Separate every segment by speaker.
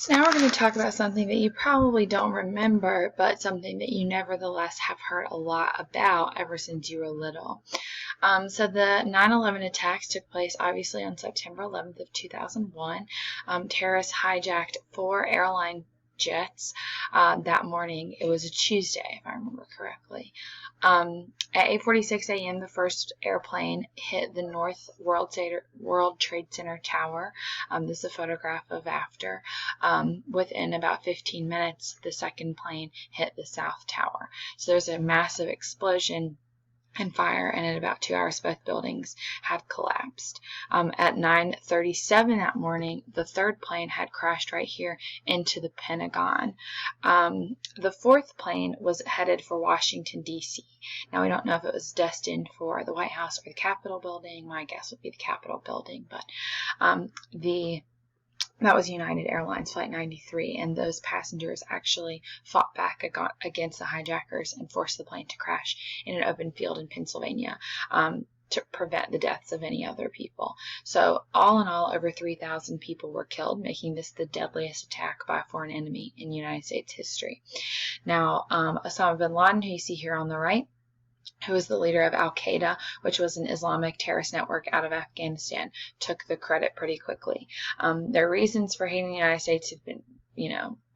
Speaker 1: So now we're going to talk about something that you probably don't remember, but something that you nevertheless have heard a lot about ever since you were little. So the 9/11 attacks took place obviously on September 11th of 2001. Terrorists hijacked 4 airline jets that morning. It was a Tuesday, if I remember correctly. At 8:46 a.m., the first airplane hit the North World Trade Center tower. This is a photograph of after. Within about 15 minutes, the second plane hit the South Tower. So there's a massive explosion and fire, and in about 2 hours, both buildings had collapsed. At 9:37 that morning, the third plane had crashed right here into the Pentagon. The fourth plane was headed for Washington, D.C. Now, we don't know if it was destined for the White House or the Capitol building. My guess would be the Capitol building, but that was United Airlines Flight 93, and those passengers actually fought back against the hijackers and forced the plane to crash in an open field in Pennsylvania to prevent the deaths of any other people. So all in all, over 3,000 people were killed, making this the deadliest attack by a foreign enemy in United States history. Now, Osama bin Laden, who you see here on the right, who was the leader of Al-Qaeda, which was an Islamic terrorist network out of Afghanistan, took the credit pretty quickly. Their reasons for hating the United States have been,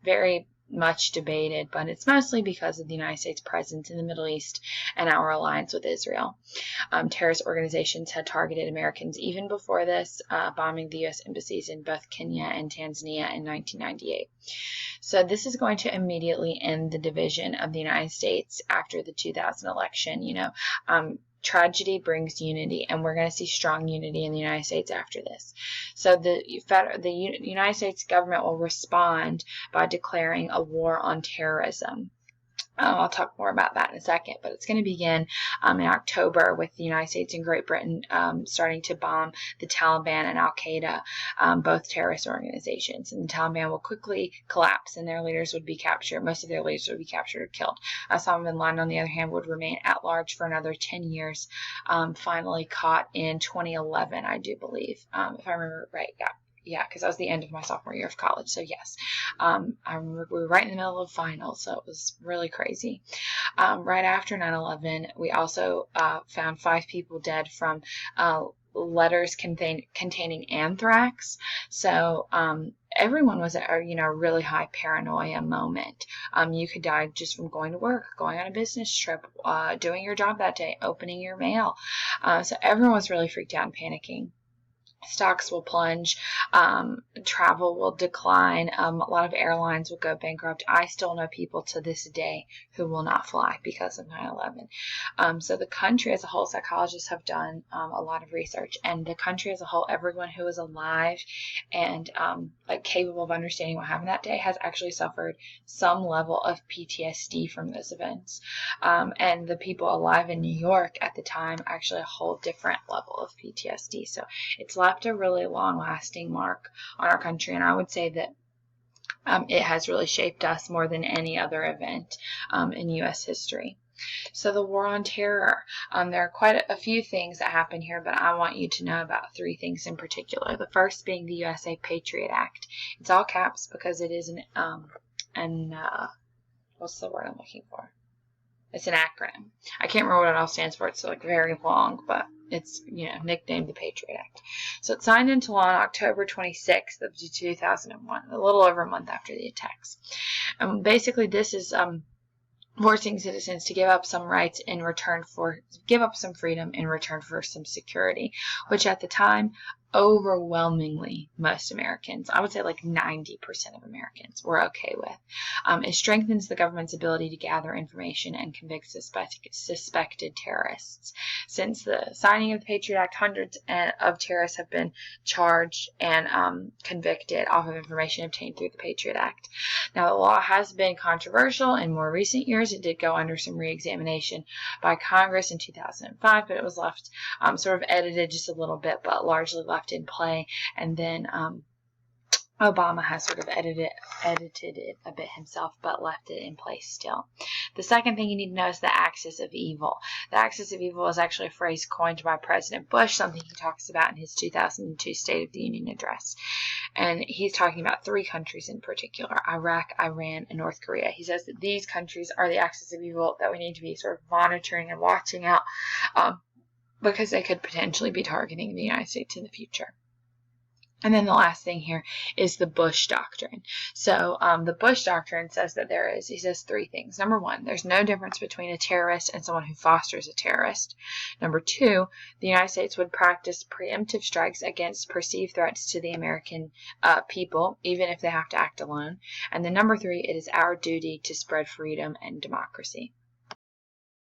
Speaker 1: very much debated, but it's mostly because of the United States' presence in the Middle East and our alliance with Israel. Terrorist organizations had targeted Americans even before this, bombing the U.S. embassies in both Kenya and Tanzania in 1998. So this is going to immediately end the division of the United States after the 2000 election. Tragedy brings unity, and we're going to see strong unity in the United States after this. So the United States government will respond by declaring a war on terrorism. I'll talk more about that in a second, but it's going to begin in October with the United States and Great Britain starting to bomb the Taliban and Al-Qaeda, both terrorist organizations. And the Taliban will quickly collapse, and their leaders would be captured. Most of their leaders would be captured or killed. Osama bin Laden, on the other hand, would remain at large for another 10 years, finally caught in 2011, I do believe, if I remember right. Yeah, because that was the end of my sophomore year of college. So yes, I remember we were right in the middle of finals, so it was really crazy. Right after 9/11, we also found 5 people dead from letters containing anthrax. So everyone was at a really high paranoia moment. You could die just from going to work, going on a business trip, doing your job that day, opening your mail. So everyone was really freaked out and panicking. Stocks will plunge, travel will decline, a lot of airlines will go bankrupt. I still know people to this day who will not fly because of 9/11. So the country as a whole, psychologists have done a lot of research, and the country as a whole, everyone who is alive and capable of understanding what happened that day has actually suffered some level of PTSD from those events. And the people alive in New York at the time actually a whole different level of PTSD. So it's left a really long-lasting mark on our country, and I would say that it has really shaped us more than any other event in U.S. history. So the war on terror, there are quite a few things that happen here, but I want you to know about 3 things in particular. The first being the Usa Patriot Act. It's all caps because it is what's the word I'm looking for? It's an acronym. I can't remember what it all stands for. It's very long, but it's nicknamed the Patriot Act. So it signed into law on October 26th of 2001, a little over a month after the attacks. Basically, this is forcing citizens to give up some rights give up some freedom in return for some security, which at the time, overwhelmingly, most Americans, I would say 90% of Americans, were okay with. It strengthens the government's ability to gather information and convict suspected terrorists. Since the signing of the Patriot Act, hundreds of terrorists have been charged and convicted off of information obtained through the Patriot Act. Now, the law has been controversial in more recent years. It did go under some re-examination by Congress in 2005, but it was left sort of edited just a little bit, but largely left in play. And then Obama has sort of edited it a bit himself, but left it in place still. The second thing you need to know is the axis of evil. The axis of evil is actually a phrase coined by President Bush, something he talks about in his 2002 State of the Union address. And he's talking about 3 countries in particular: Iraq, Iran, and North Korea. He says that these countries are the axis of evil that we need to be sort of monitoring and watching out, because they could potentially be targeting the United States in the future. And then the last thing here is the Bush Doctrine. So the Bush Doctrine says that he says 3 things. Number 1, there's no difference between a terrorist and someone who fosters a terrorist. Number 2, the United States would practice preemptive strikes against perceived threats to the American people, even if they have to act alone. And then number 3, it is our duty to spread freedom and democracy.